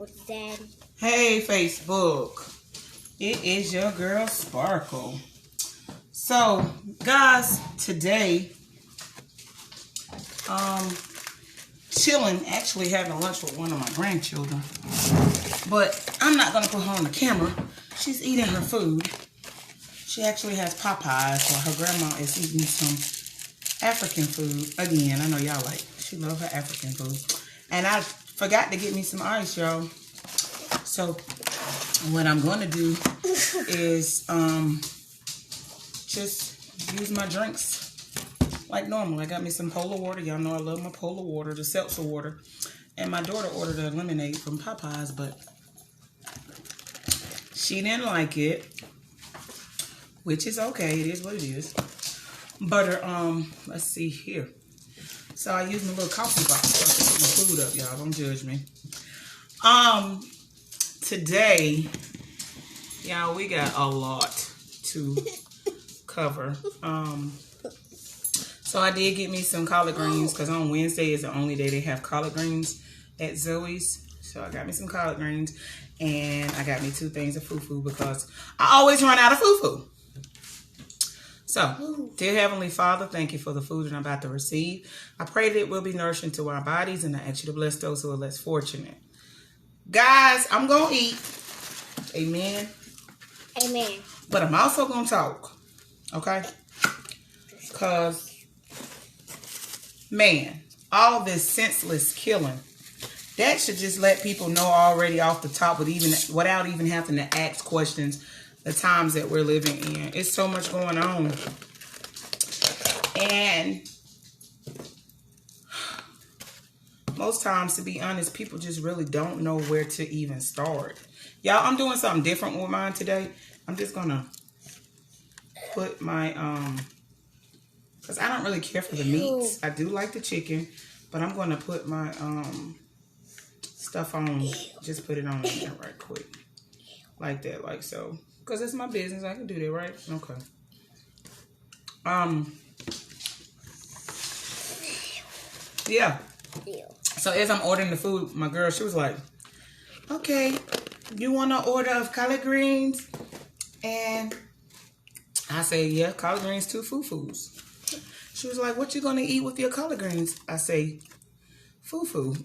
Daddy. Hey Facebook, it is your girl Sparkle. So guys, today chilling, actually having lunch with one of my grandchildren, but I'm not gonna put her on the camera. She's eating her food. She actually has Popeyes, or her grandma is eating some African food. Again, I know y'all she love her African food. And I forgot to get me some ice, y'all. So what I'm going to do is just use my drinks like normal. I got me some Polar water. Y'all know I love my Polar water, the seltzer water. And my daughter ordered a lemonade from Popeyes, but she didn't like it, which is okay. It is what it is. Butter, let's see here. So I used my little coffee box to put my food up, y'all. Don't judge me. Today, y'all, we got a lot to cover. So I did get me some collard greens because on Wednesday is the only day they have collard greens at Zoe's. So I got me some collard greens and I got me 2 things of fufu because I always run out of fufu. So, dear Heavenly Father, thank you for the food that I'm about to receive. I pray that it will be nourishing to our bodies, and I ask you to bless those who are less fortunate. Guys, I'm going to eat. Amen. Amen. But I'm also going to talk. Okay? Because, man, all this senseless killing, that should just let people know already off the top without even having to ask questions. The times that we're living in. It's so much going on. And most times, to be honest, people just really don't know where to even start. Y'all, I'm doing something different with mine today. I'm just going to put my, because I don't really care for the meats. I do like the chicken, but I'm going to put my stuff on. Just put it on there right quick. Like that, like so. Because it's my business. I can do that, right? Okay. Yeah. So as I'm ordering the food, my girl, she was like, okay, you want an order of collard greens? And I say, yeah, collard greens, 2 fufus. She was like, what you going to eat with your collard greens? I say, fufu.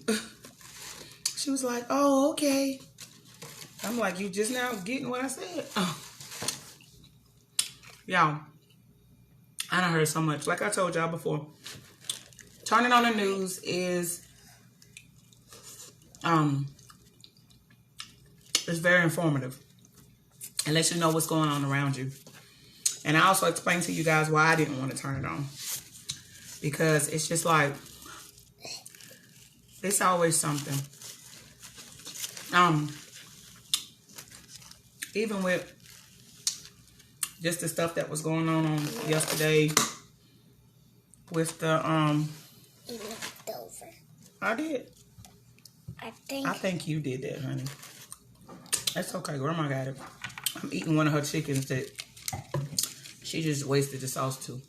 She was like, oh, okay. I'm like, you just now getting what I said. Oh. Y'all, I done heard so much. Like I told y'all before, turning on the news is it's very informative. It lets you know what's going on around you. And I also explained to you guys why I didn't want to turn it on. Because it's just like, it's always something. Even with just the stuff that was going on yesterday with the You left over. I did. I think you did that, honey. That's okay. Grandma got it. I'm eating one of her chickens that she just wasted the sauce to.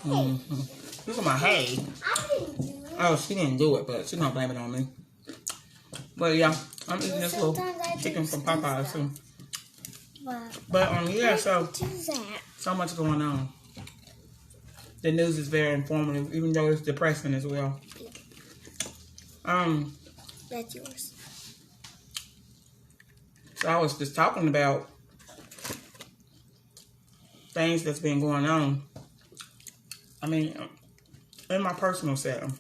Look at my hay. I didn't do it. Oh, she didn't do it, but she's gonna blame it on me. But yeah, I'm eating this little chicken from Popeyes too. But yeah, so much going on. The news is very informative, even though it's depressing as well. That's yours. So I was just talking about things that's been going on. I mean, in my personal setting.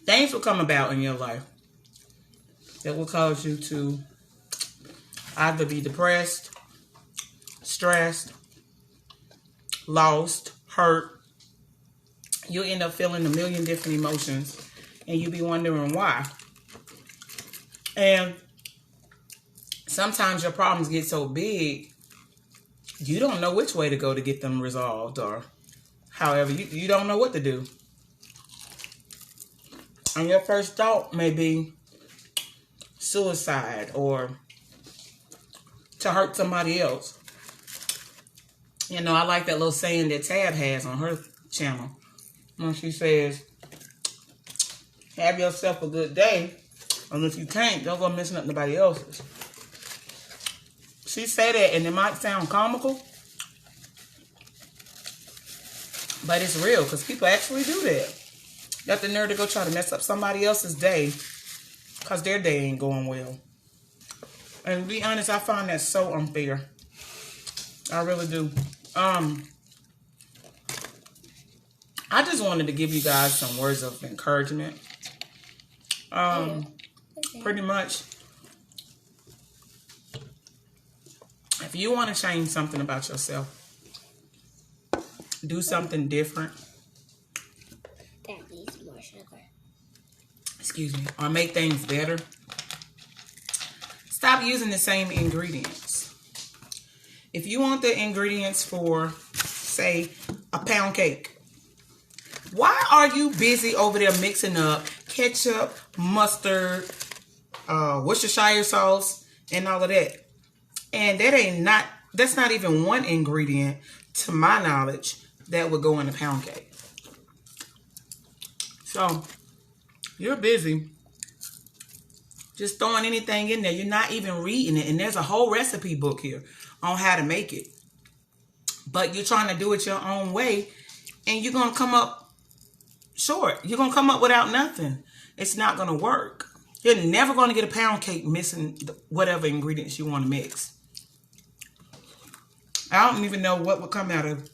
Things will come about in your life that will cause you to either be depressed, stressed, lost, hurt. You'll end up feeling a million different emotions and you'll be wondering why. And sometimes your problems get so big, you don't know which way to go to get them resolved, or however, you don't know what to do. And your first thought may be suicide or to hurt somebody else. You know, I like that little saying that Tab has on her channel. when she says, have yourself a good day. And if you can't, don't go messing up nobody else's. She said that, and it might sound comical, but it's real, because people actually do that. Got the nerve to go try to mess up somebody else's day because their day ain't going well. And to be honest, I find that so unfair. I really do. I just wanted to give you guys some words of encouragement. Pretty much, if you want to change something about yourself, do something different. That needs more sugar. Excuse me. Or make things better. Stop using the same ingredients. If you want the ingredients for, say, a pound cake, why are you busy over there mixing up ketchup, mustard, Worcestershire sauce, and all of that? And that's not even one ingredient, to my knowledge, that would go in a pound cake. So, you're busy just throwing anything in there. You're not even reading it. And there's a whole recipe book here on how to make it. But you're trying to do it your own way, and you're going to come up short. You're going to come up without nothing. It's not going to work. You're never going to get a pound cake missing whatever ingredients you want to mix. I don't even know what would come out of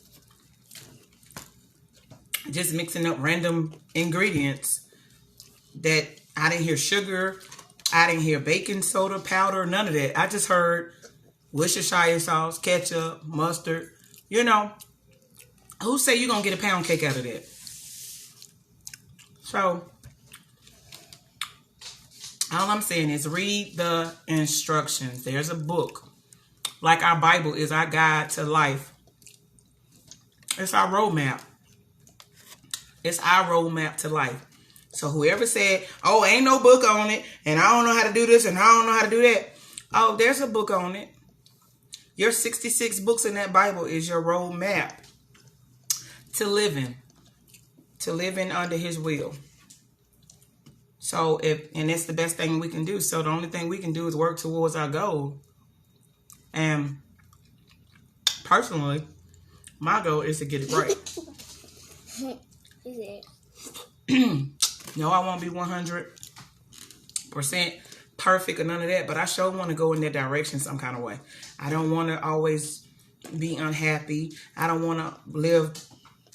just mixing up random ingredients that I didn't hear sugar. I didn't hear baking soda powder, none of that. I just heard Worcestershire sauce, ketchup, mustard. You know, who say you're going to get a pound cake out of that? So, all I'm saying is read the instructions. There's a book. Like our Bible is our guide to life. It's our roadmap. It's our roadmap to life. So whoever said, oh, ain't no book on it, and I don't know how to do this, and I don't know how to do that. Oh, there's a book on it. Your 66 books in that Bible is your roadmap to living under his will. So and that's the best thing we can do. So the only thing we can do is work towards our goal. And personally, my goal is to get it right. Is it? No, I won't be 100% perfect or none of that, but I sure want to go in that direction some kind of way. I don't want to always be unhappy. I don't want to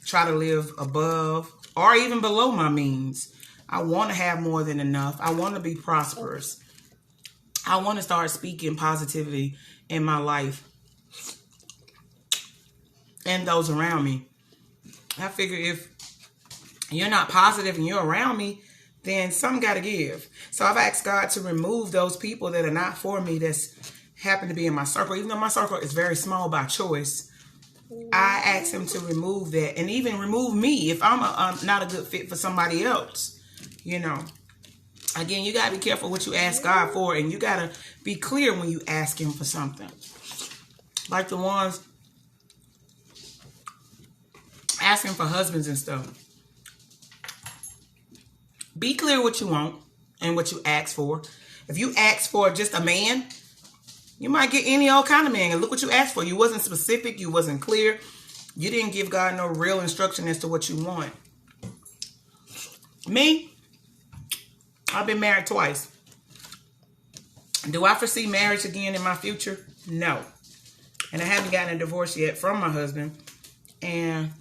try to live above or even below my means. I want to have more than enough. I want to be prosperous. I want to start speaking positivity in my life and those around me. I figure if you're not positive and you're around me, then something got to give. So I've asked God to remove those people that are not for me, that's happen to be in my circle. Even though my circle is very small by choice, I ask him to remove that, and even remove me if I'm not a good fit for somebody else. You know, again, you got to be careful what you ask God for, and you got to be clear when you ask him for something. Like the ones asking for husbands and stuff. Be clear what you want and what you ask for. If you ask for just a man, you might get any old kind of man. And look what you asked for. You wasn't specific. You wasn't clear. You didn't give God no real instruction as to what you want. Me, I've been married twice. Do I foresee marriage again in my future? No. And I haven't gotten a divorce yet from my husband. And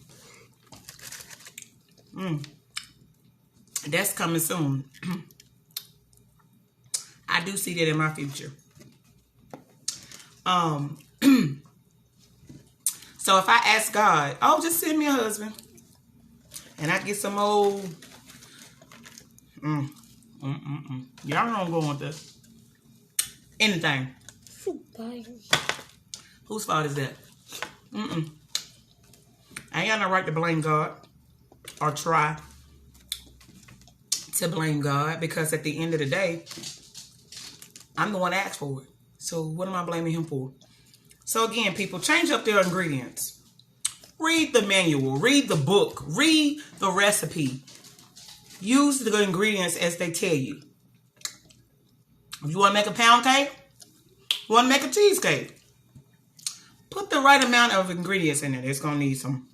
that's coming soon. I do see that in my future. So if I ask God, oh, just send me a husband, and I get some old, y'all know I'm going with this. Anything. Whose fault is that? I ain't got no right to blame God or try to blame God, because at the end of the day, I'm the one that asked for it. So what am I blaming him for? So again, people, change up their ingredients. Read the manual. Read the book. Read the recipe. Use the ingredients as they tell you. If you want to make a pound cake, you want to make a cheesecake, put the right amount of ingredients in it. It's going to need some.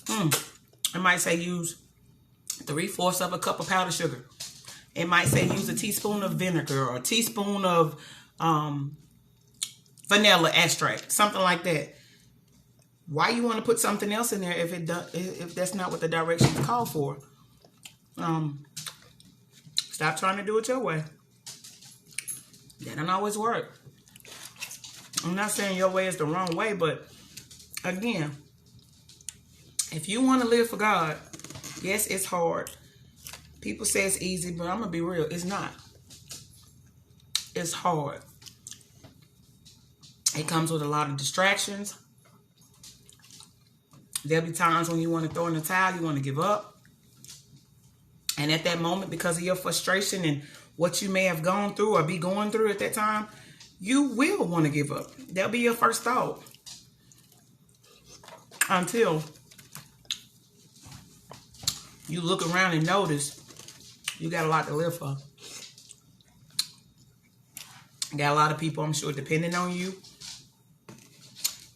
It might say use 3/4 of a cup of powdered sugar. It might say use a teaspoon of vinegar or a teaspoon of vanilla extract, something like that. Why you want to put something else in there if that's not what the directions call for? Stop trying to do it your way. That don't always work. I'm not saying your way is the wrong way, but again, if you want to live for God, yes, it's hard. People say it's easy, but I'm going to be real. It's not. It's hard. It comes with a lot of distractions. There'll be times when you want to throw in the towel, you want to give up. And at that moment, because of your frustration and what you may have gone through or be going through at that time, you will want to give up. That'll be your first thought. Until you look around and notice you got a lot to live for. Got a lot of people, I'm sure, depending on you.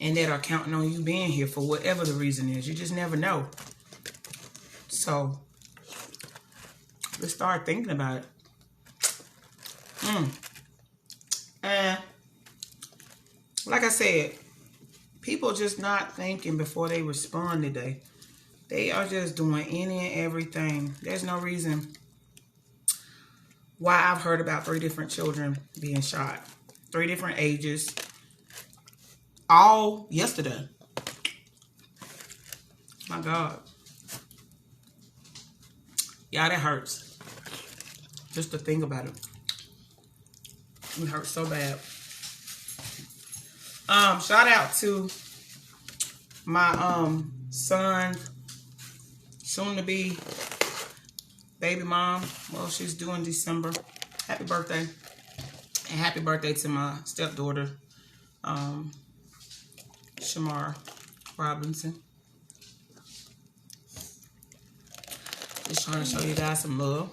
And that are counting on you being here for whatever the reason is. You just never know. So, let's start thinking about it. And like I said, people just not thinking before they respond today. They are just doing any and everything. There's no reason why I've heard about 3 different children being shot. 3 different ages. All yesterday. My God. Yeah, that hurts. Just to think about it. It hurts so bad. Shout out to my son, soon to be baby mom. Well, she's due in December. Happy birthday. And happy birthday to my stepdaughter, Shamar Robinson. Just trying to show you guys some love.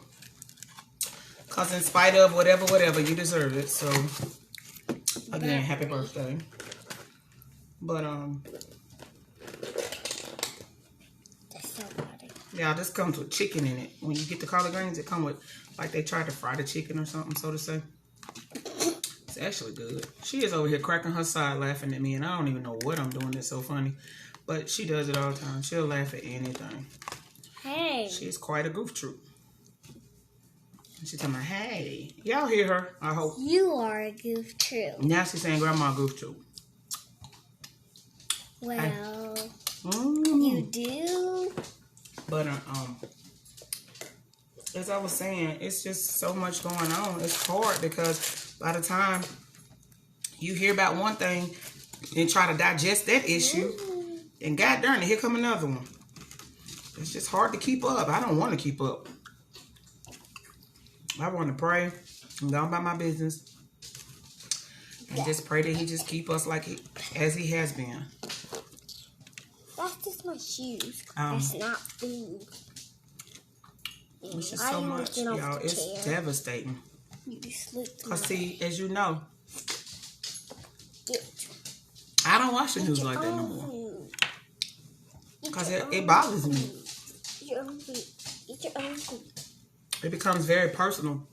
Because in spite of whatever, you deserve it. So, again, happy birthday. But, that's so funny. yeah, this comes with chicken in it. When you get the collard greens, it comes with, like they tried to fry the chicken or something, so to say. It's actually good. She is over here cracking her side laughing at me, and I don't even know what I'm doing that's so funny. But she does it all the time. She'll laugh at anything. Hey. She's quite a goof troop. She's talking about, hey. Y'all hear her, I hope. You are a goof too. Now she's saying grandma goof troop. Well, you do. But as I was saying, it's just so much going on. It's hard because by the time you hear about one thing and try to digest that issue, and God darn it, here come another one. It's just hard to keep up. I don't want to keep up. I want to pray and go about my business and just pray that He just keep us as He has been. That's just my shoes. That's not food. It's just so much, y'all. It's devastating. You just slipped. Because see, as you know, I don't watch the news like that no more. Because it bothers me. Eat your own food. Eat your own food. It becomes very personal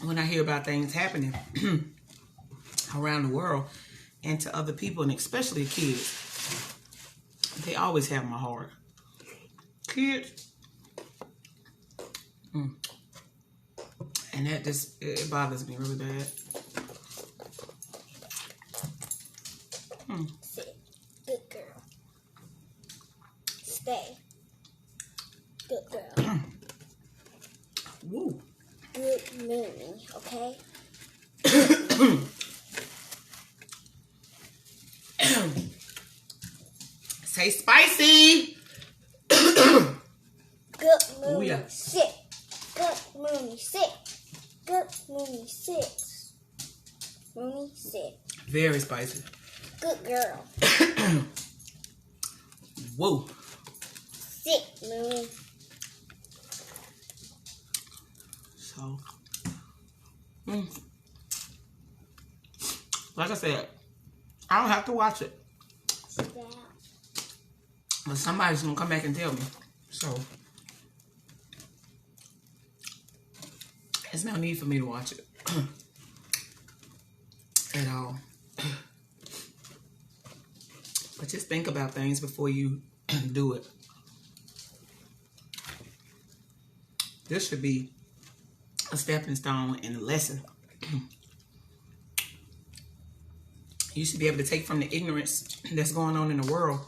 when I hear about things happening around the world and to other people, and especially kids. They always have my heart. Kids. And that just, it bothers me really bad. Sit. Good girl. Stay. Good girl. Woo. Good morning, okay? Say spicy. Good morning, Oh, yeah. sit. Good morning, sit. Good morning, sit. Morning, sit. Very spicy. Good girl. Whoa. Sick, man. So, like I said, I don't have to watch it. But somebody's going to come back and tell me. So, there's no need for me to watch it. At all. But just think about things before you do it. This should be a stepping stone and a lesson. You should be able to take from the ignorance that's going on in the world.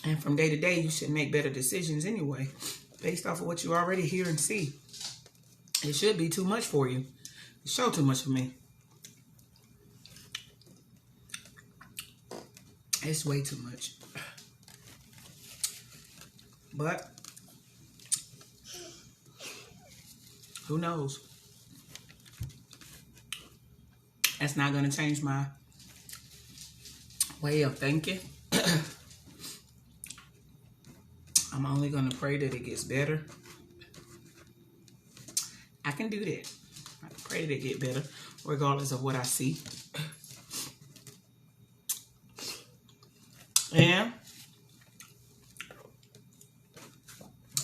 And from day to day, you should make better decisions anyway, based off of what you already hear and see. It should be too much for you. It's so too much for me. It's way too much. But who knows? That's not going to change my way of thinking. I'm only going to pray that it gets better. I can do that. I can pray that it get better, regardless of what I see. And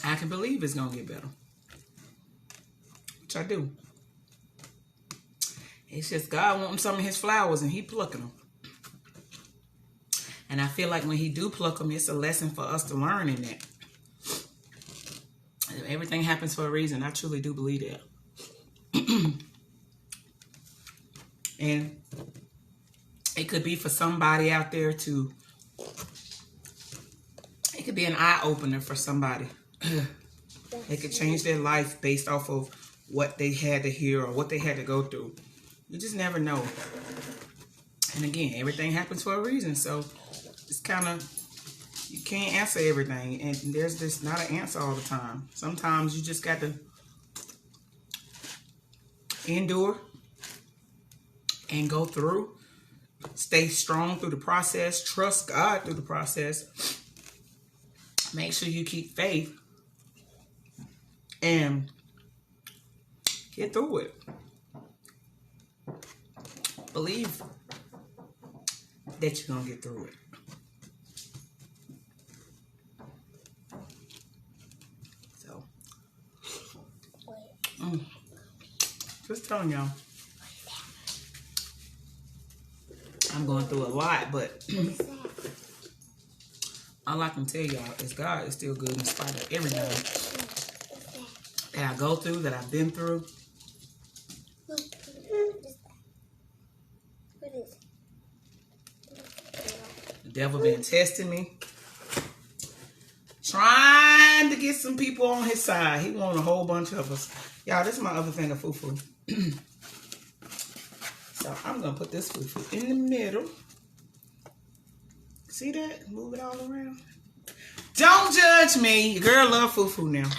I can believe it's going to get better. Which I do. It's just God wanting some of his flowers and he plucking them. And I feel like when he do pluck them, it's a lesson for us to learn in that. Everything happens for a reason. I truly do believe that. And it could be for somebody out there to... It could be an eye-opener for somebody. It could change their life based off of what they had to hear or what they had to go through. You just never know. And again, everything happens for a reason. So it's kind of... You can't answer everything. And there's just not an answer all the time. Sometimes you just got to endure and go through. Stay strong through the process. Trust God through the process. Make sure you keep faith. And get through it. Believe that you're going to get through it. So, just telling y'all. I'm going through a lot, but all I can tell y'all is God is still good in spite of everything that I go through, that I've been through. What is it? The devil been testing me. Trying to get some people on his side. He want a whole bunch of us. Y'all, this is my other thing of fufu. So I'm going to put this fufu in the middle. See that? Move it all around. Don't judge me. Your girl love fufu now.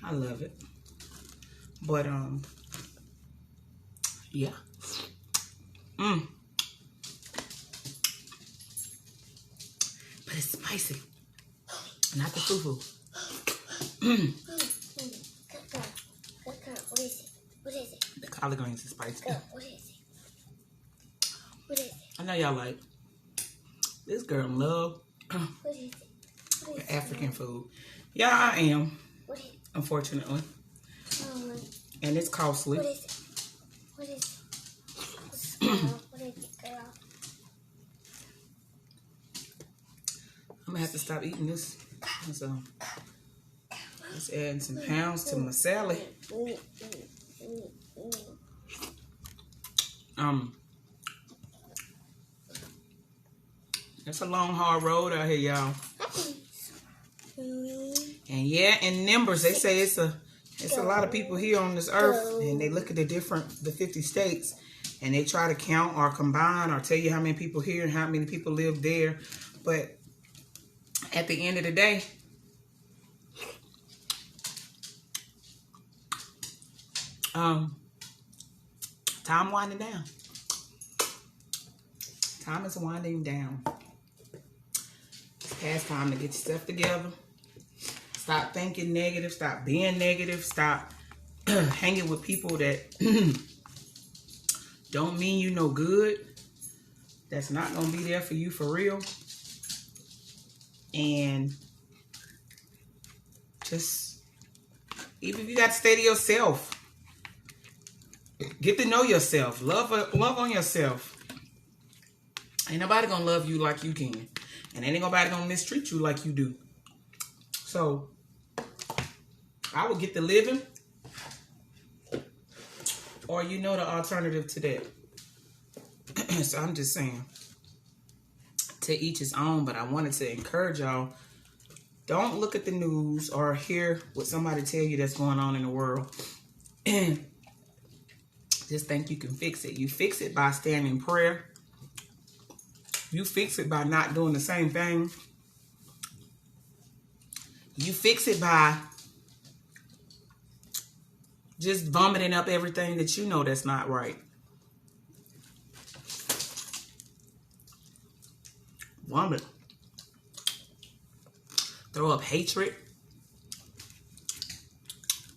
I love it. But, yeah. But it's spicy. Not the fufu. What is it? What is it? The collard greens is spicy. What is it? What is it? I know y'all like. This girl love What is it? What is African food. Yeah, I am. What is it? Unfortunately. And it's costly. What is it? What is it? What is it, girl? I'm gonna have to stop eating this. So let's add some pounds to my salad. It's a long, hard road out here, y'all. And yeah, in numbers, they say it's a lot of people here on this earth, and they look at the 50 states, and they try to count or combine or tell you how many people here and how many people live there. But at the end of the day, time winding down. Time is winding down. Past time to get yourself together. Stop thinking negative. Stop being negative. Stop hanging with people that don't mean you no good. That's not going to be there for you for real. And just, even if you got to stay to yourself, get to know yourself. Love on yourself. Ain't nobody going to love you like you can. And ain't nobody going to mistreat you like you do. So, I would get the living. Or you know the alternative to that. So I'm just saying, to each his own, but I wanted to encourage y'all, don't look at the news or hear what somebody tell you that's going on in the world and just think you can fix it. You fix it by standing in prayer. You fix it by not doing the same thing. You fix it by just vomiting up everything that you know that's not right. Vomit. Throw up hatred.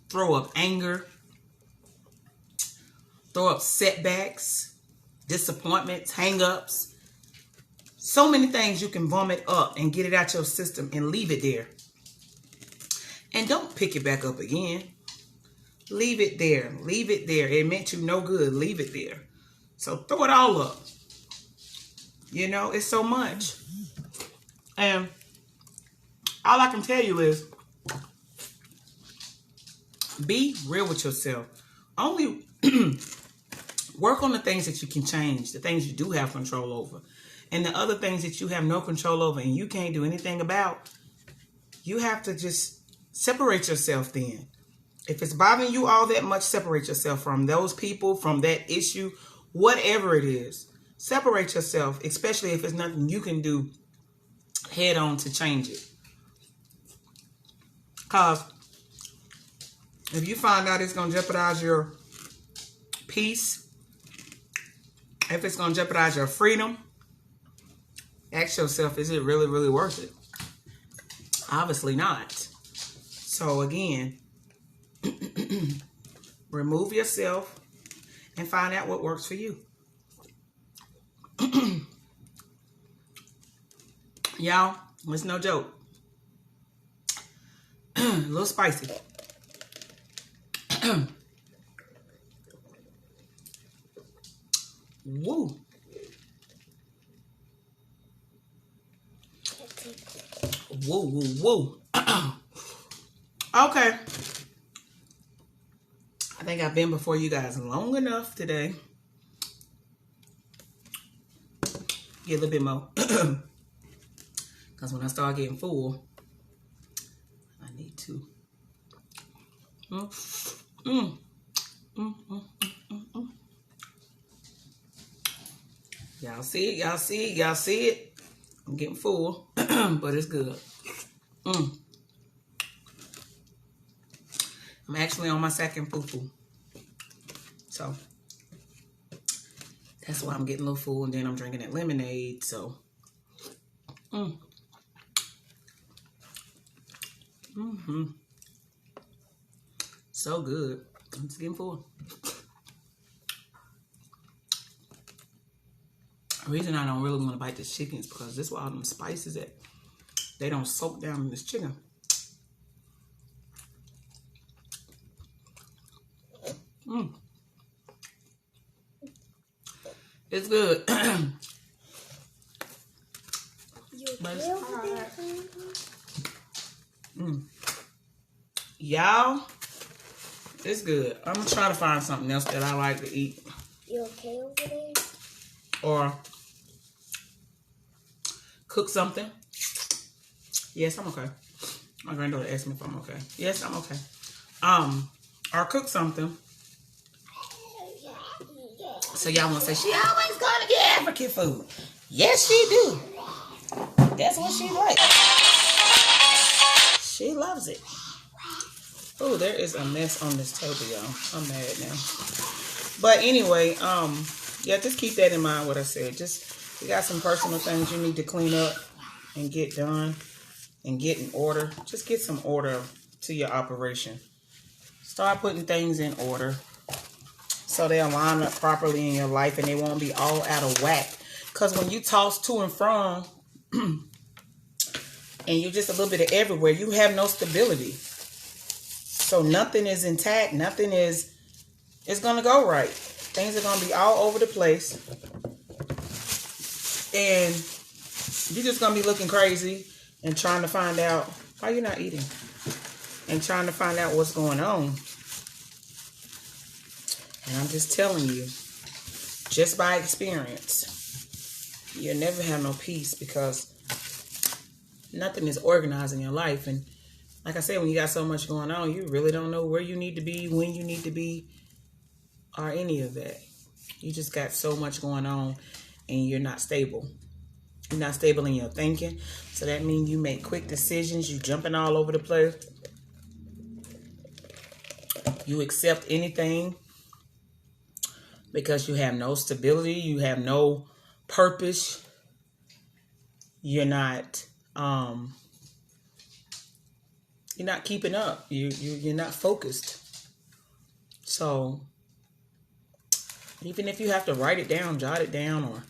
Throw up anger. Throw up setbacks, disappointments, hang-ups. So many things you can vomit up and get it out your system and leave it there. And don't pick it back up again. Leave it there. Leave it there. It meant you no good. Leave it there. So throw it all up. You know, it's so much. And all I can tell you is be real with yourself. Only work on the things that you can change, the things you do have control over. And the other things that you have no control over and you can't do anything about, you have to just separate yourself then. If it's bothering you all that much, separate yourself from those people, from that issue, whatever it is. Separate yourself, especially if it's nothing you can do head on to change it. Because if you find out it's going to jeopardize your peace, if it's going to jeopardize your freedom, ask yourself, is it really, really worth it? Obviously not. So again, remove yourself and find out what works for you. Y'all, it's no joke. A little spicy. Woo. Woo, woo, woo. Okay. I think I've been before you guys long enough today. Get a little bit more. Because when I start getting full, I need to. Y'all see it? Y'all see it? Y'all see it? I'm getting full, but it's good. I'm actually on my second fufu. So, that's why I'm getting a little full, and then I'm drinking that lemonade, so. So good. I'm just getting full. The reason I don't really want to bite this chicken is because this is where all them spices at. They don't soak down in this chicken. It's good. But it's hard. Y'all, it's good. I'm gonna try to find something else that I like to eat. You okay over there? Or cook something. Yes, I'm okay. My granddaughter asked me if I'm okay. Yes, I'm okay. Or cook something. So y'all want to say, she always gonna get African food. Yes, she do. That's what she likes. She loves it. Oh, there is a mess on this table, y'all. I'm mad now. But anyway, yeah, just keep that in mind, what I said. Just, you got some personal things you need to clean up. and get done and get in order. Just get some order to your operation. Start putting things in order so they line up properly in your life and they won't be all out of whack. Because when you toss to and from and you're just a little bit of everywhere, you have no stability. So nothing is intact. Nothing is going to go right. Things are going to be all over the place. And you're just going to be looking crazy and trying to find out why you're not eating. And trying to find out what's going on. And I'm just telling you, just by experience, you'll never have no peace because nothing is organized in your life. And like I said, when you got so much going on, you really don't know where you need to be, when you need to be, or any of that. You just got so much going on and you're not stable. You're not stable in your thinking. So that means you make quick decisions. You jumping all over the place. You accept anything because you have no stability. You have no purpose. You're not keeping up. You're not focused. So even if you have to write it down, jot it down or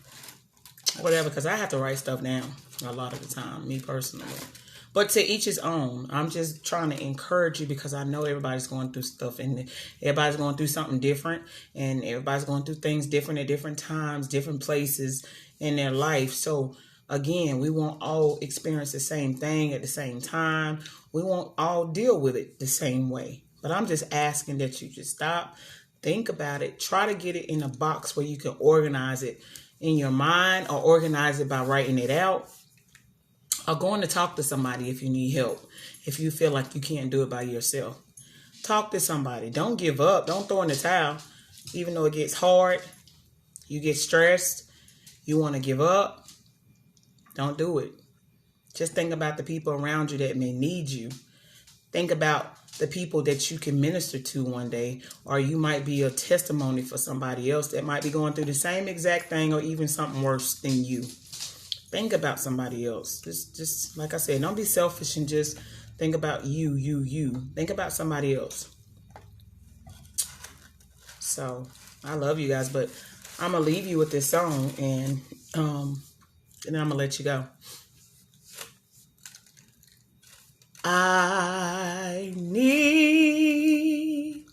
whatever, because I have to write stuff down a lot of the time, me personally. But to each his own. I'm just trying to encourage you because I know everybody's going through stuff and everybody's going through something different and everybody's going through things different at different times, different places in their life. So again, we won't all experience the same thing at the same time. We won't all deal with it the same way. But I'm just asking that you just stop, think about it, try to get it in a box where you can organize it in your mind or organize it by writing it out. Or going to talk to somebody if you need help. If you feel like you can't do it by yourself. Talk to somebody. Don't give up. Don't throw in the towel. Even though it gets hard, you get stressed, you want to give up, don't do it. Just think about the people around you that may need you. Think about the people that you can minister to one day. Or you might be a testimony for somebody else that might be going through the same exact thing or even something worse than you. Think about somebody else. Just like I said, don't be selfish and just think about you. Think about somebody else. So, I love you guys, but I'm going to leave you with this song and then I'm going to let you go. I need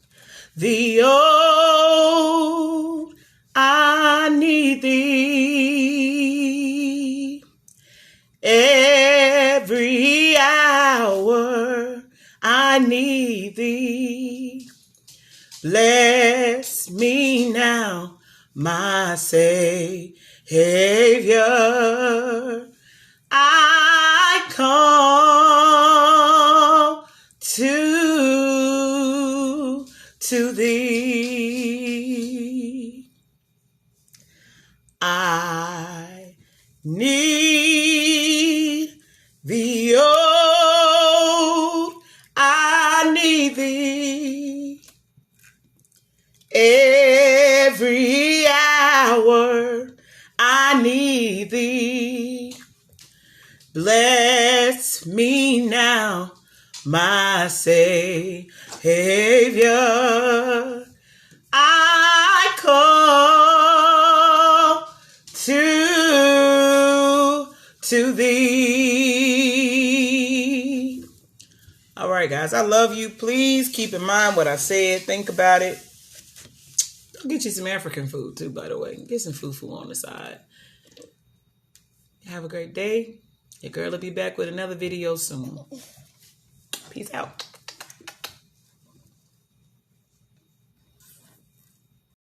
thee, oh, I need thee. Every hour I need thee. Bless me now, my Savior. I come to thee. I need thee, oh, I need thee. Every hour I need thee. Bless me now, my Savior. I come to thee. All right, guys, I love you. Please keep in mind what I said. Think about it. I'll get you some African food too, by the way. Get some fufu on the side. Have a great day. Your girl will be back with another video soon. Peace out.